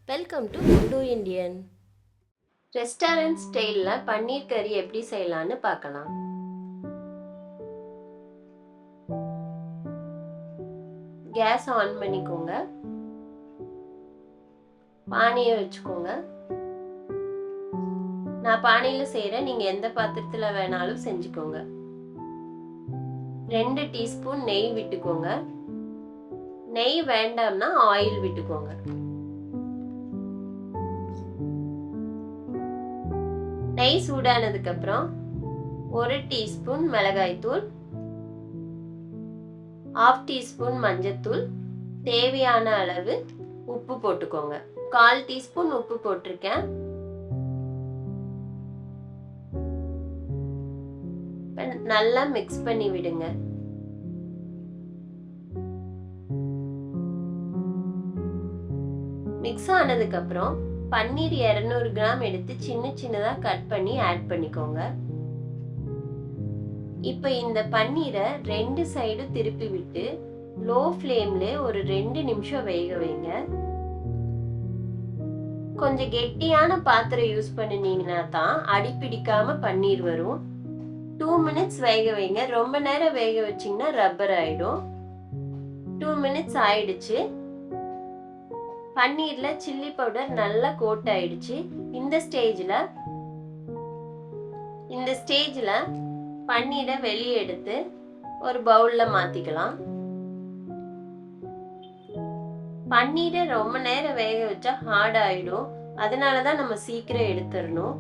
Welcome to குண்டு Indian. Restaurant ஸ்டைலில் பன்னீர் கறி எப்படி செய்யலான்னு பார்க்கலாம். கேஸ் ஆன் பண்ணிக்கோங்க. பானையை வச்சுக்கோங்க. நான் பானையில் செய்கிறேன், நீங்கள் எந்த பாத்திரத்தில் வேணாலும் செஞ்சுக்கோங்க. 2 டீஸ்பூன் நெய் விட்டுக்கோங்க. நெய் வேண்டாம்னா ஆயில் விட்டுக்கோங்க. நெய் சூடானதுக்கு அப்புறம் 1 டீஸ்பூன் மிளகாய்த்தூள், 1/2 டீஸ்பூன் மஞ்சத்தூள், தேவையான அளவு உப்பு போட்டுக்கோங்க. 1/4 டீஸ்பூன் உப்பு போட்டிருக்கேன். நல்லா மிக்ஸ் பண்ணி விடுங்க. மிக்ஸ் ஆனதுக்கு அப்புறம் பன்னீர் 200 கிராம் எடுத்து சின்ன சின்னதா கட் பண்ணி ஆட் பண்ணிக்கோங்க. இப்போ இந்த பன்னீரை 2 சைடு திருப்பி விட்டு லோ ஃப்ளேம்ல ஒரு 2 நிமிஷம் வேக வைங்க. கொஞ்சம் கெட்டியான பாத்திரம் யூஸ் பண்ணினீங்கன்னா தான் அடி பிடிக்காம பன்னீர் வரும். 2 மினிட்ஸ் வேக வைங்க. ரொம்ப நேரம் வேக வச்சீங்கன்னா ரப்பர் ஆயிடும். 2 மினிட்ஸ் ஆயிடுச்சு. பன்னீர்ல சில்லி பவுடர் நல்லா கோட் ஆயிடுச்சு. இந்த ஸ்டேஜ்ல பன்னீரை வெளியே எடுத்து ஒரு பவுல்ல மாத்திக்கலாம். பன்னீரை ரொம்ப நேரம் வேக வச்சா ஹார்ட் ஆயிடும். அதனாலதான் நம்ம சீக்கிரம் எடுத்துடணும்.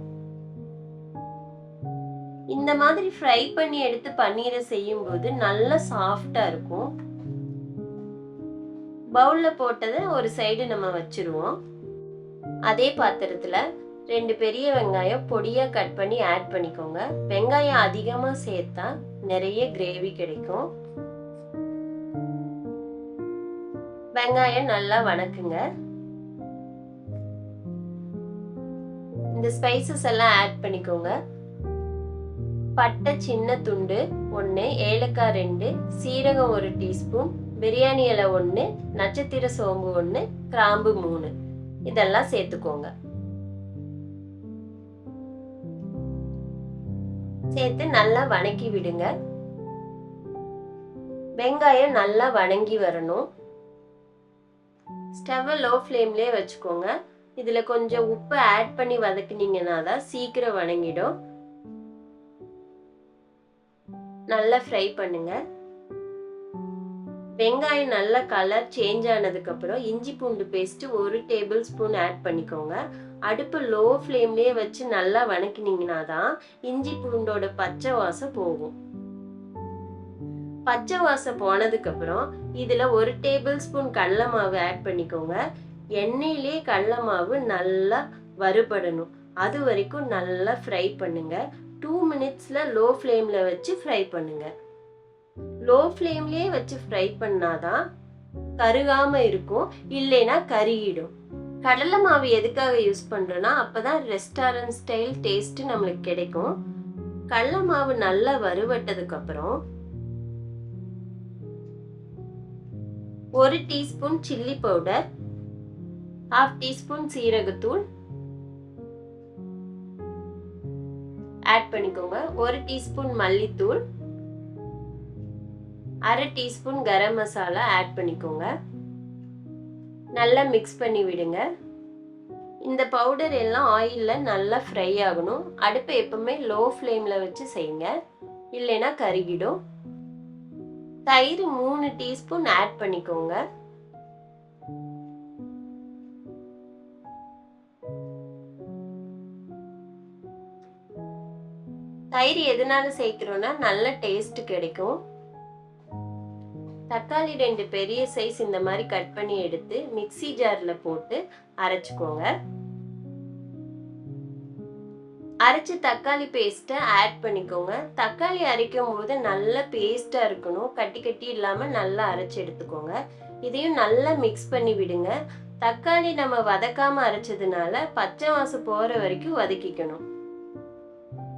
இந்த மாதிரி ஃப்ரை பண்ணி எடுத்து பன்னீரை செய்யும் போது நல்லா சாஃப்டா இருக்கும். பவுல்ல போட்டதை ஒரு சைடு நம்ம வச்சிருவோம். அதே பாத்திரத்துல 2 பெரிய வெங்காயம் பொடியா கட் பண்ணி ஆட் பண்ணிக்கோங்க. வெங்காயம் அதிகமா சேர்த்தா நிறைய கிரேவி கிடைக்கும். வெங்காயம் நல்லா வணக்குங்க. இந்த ஸ்பைசஸ் எல்லாம் ஆட் பண்ணிக்கோங்க. பட்டை சின்ன துண்டு 1, ஏலக்காய் 2, சீரகம் 1 டீஸ்பூன், பிரியாணி இலை 1, நட்சத்திர சோம்பு 1, கிராம்பு 3 இதெல்லாம் சேர்த்துக்கோங்க. சேர்த்து நல்லா வணக்கி விடுங்க. வெங்காயம் நல்லா வணங்கி வரணும். ஸ்டவ் லோ ஃப்ளேம்லயே வச்சுக்கோங்க. இதுல கொஞ்சம் உப்பு ஆட் பண்ணி வதக்குனீங்கன்னா தான் சீக்கிரம் வணங்கிடும். நல்லா ஃப்ரை பண்ணுங்க. வெங்காயம் நல்ல கலர் சேஞ்ச் ஆனதுக்கு அப்புறம் இஞ்சி பூண்டு பேஸ்ட் 1 டேபிள் ஸ்பூன் ஆட் பண்ணிக்கோங்க. அடுப்பு லோ ஃப்ளேம்லயே வச்சு நல்லா வணக்கினீங்கன்னா தான் இஞ்சி பூண்டோட பச்சை வாசம் போகும். பச்சை வாசம் போனதுக்கு அப்புறம் இதுல 1 டேபிள் ஸ்பூன் கடலை மாவு ஆட் பண்ணிக்கோங்க. எண்ணெயிலே கடலை மாவு நல்லா வறுபடணும். அது வரைக்கும் நல்லா ஃப்ரை பண்ணுங்க. 2 மினிட்ஸ்ல லோ ஃப்ளேம்ல வச்சு ஃப்ரை பண்ணுங்க. லோ ஃப்ளேம்லயே வச்சு ஃப்ரை பண்ணாதான் கருகாம இருக்கும், இல்லைன்னா கருகிடும். கடலை மாவு எதுக்காக யூஸ் பண்றோம்னா அப்பதான் ரெஸ்டாரண்ட் ஸ்டைல் டேஸ்ட் நம்மளுக்கு கிடைக்கும். கடலை மாவு நல்லா வறுவட்டதுக்கு அப்புறம் 1 டீஸ்பூன் சில்லி பவுடர், 1/2 டீஸ்பூன் சீரகத்தூள் ஆட் பண்ணிக்கோங்க. 1 டீஸ்பூன் மல்லித்தூள், 1/2 டீஸ்பூன் கரம் மசாலா ஆட் பண்ணிக்கோங்க. நல்லா மிக்ஸ் பண்ணி விடுங்க. இந்த பவுடர் எல்லாம் ஆயில்ல நல்லா ஃப்ரை ஆகணும். அடுப்பை எப்பவுமே லோ ஃப்ளேம்ல வச்சு செய்யுங்க, இல்லைன்னா கருகிடும். தயிர் 3 டீஸ்பூன் ஆட் பண்ணிக்கோங்க. தயிர் எதனால சேர்க்கிறோம்னா நல்ல டேஸ்ட் கிடைக்கும். தக்காளி 2 பெரிய சைஸ் இந்த மாதிரி கட் பண்ணி எடுத்து மிக்ஸி ஜார்ல போட்டு அரைச்சுக்கோங்க. அரைச்சு தக்காளி பேஸ்ட்டை ஆட் பண்ணிக்கோங்க. தக்காளி அரைக்கும் போது நல்ல பேஸ்டா இருக்கணும், கட்டி கட்டி இல்லாம நல்லா அரைச்சு எடுத்துக்கோங்க. இதையும் நல்லா மிக்ஸ் பண்ணி விடுங்க. தக்காளி நம்ம வதக்காம அரைச்சதுனால பச்சை வாசம் போற வரைக்கும் வதக்கிக்கணும்.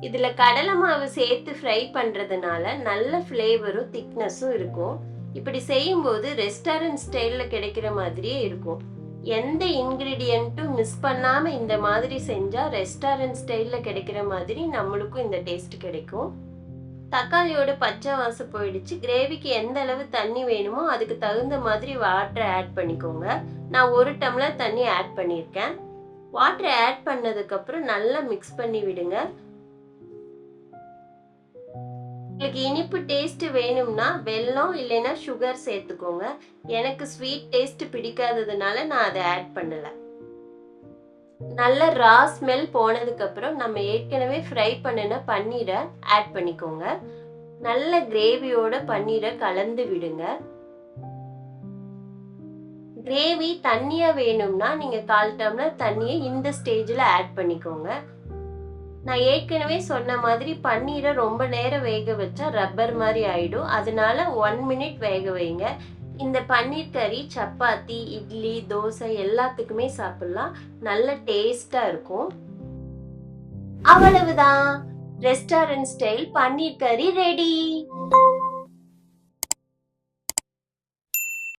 இதுல கடலை மாவு சேர்த்து ஃப்ரை பண்றதுனால நல்ல ஃப்ளேவரும் திக்னஸும் இருக்கும். இப்படி செய்யும்போது ரெஸ்டாரண்ட் ஸ்டைல்ல கிடைக்கிற மாதிரியே இருக்கும். எந்த இன்கிரீடியண்ட்டும் மிஸ் பண்ணாம இந்த மாதிரி செஞ்சா ரெஸ்டாரண்ட் ஸ்டைல்ல கிடைக்கிற மாதிரி நம்மளுக்கும் இந்த டேஸ்ட் கிடைக்கும். தக்காளியோட பச்சை வாசம் போயிடுச்சு. கிரேவிக்கு எந்த அளவு தண்ணி வேணுமோ அதுக்கு தகுந்த மாதிரி வாட்டரை ஆட் பண்ணிக்கோங்க. நான் 1 டம்ளர் தண்ணி ஆட் பண்ணியிருக்கேன். வாட்டரை ஆட் பண்ணதுக்கு அப்புறம் நல்லா மிக்ஸ் பண்ணி விடுங்க. உங்களுக்கு இனிப்பு டேஸ்ட் வேணும்னா வெல்லம் இல்லைன்னா சுகர் சேர்த்துக்கோங்க. எனக்கு ஸ்வீட் டேஸ்ட் பிடிக்காததுனால நான் அதை ஆட் பண்ணல. நல்ல ரா ஸ்மெல் போனதுக்கு அப்புறம் நம்ம ஏற்கனவே ஃப்ரை பண்ணின பன்னீரை ஆட் பண்ணிக்கோங்க. நல்ல கிரேவியோட பன்னீரை கலந்து விடுங்க. கிரேவி தண்ணியா வேணும்னா நீங்க 1/4 டம்ளர் தண்ணியை இந்த ஸ்டேஜ்ல ஆட் பண்ணிக்கோங்க. நான் ஏற்கனவே சொன்ன மாதிரி பன்னீரை ரொம்ப நேரம் வேக வச்சா ரப்பர் மாதிரி ஆயிடும். அதனால 1 மினிட் வேக வைங்க. இந்த பன்னீர் கறி சப்பாத்தி, இட்லி, தோசை எல்லாத்துக்குமே சாப்பிடலாம். நல்ல டேஸ்டா இருக்கும். அவ்வளவுதான், ரெஸ்டாரண்ட் ஸ்டைல் பன்னீர் கறி ரெடி.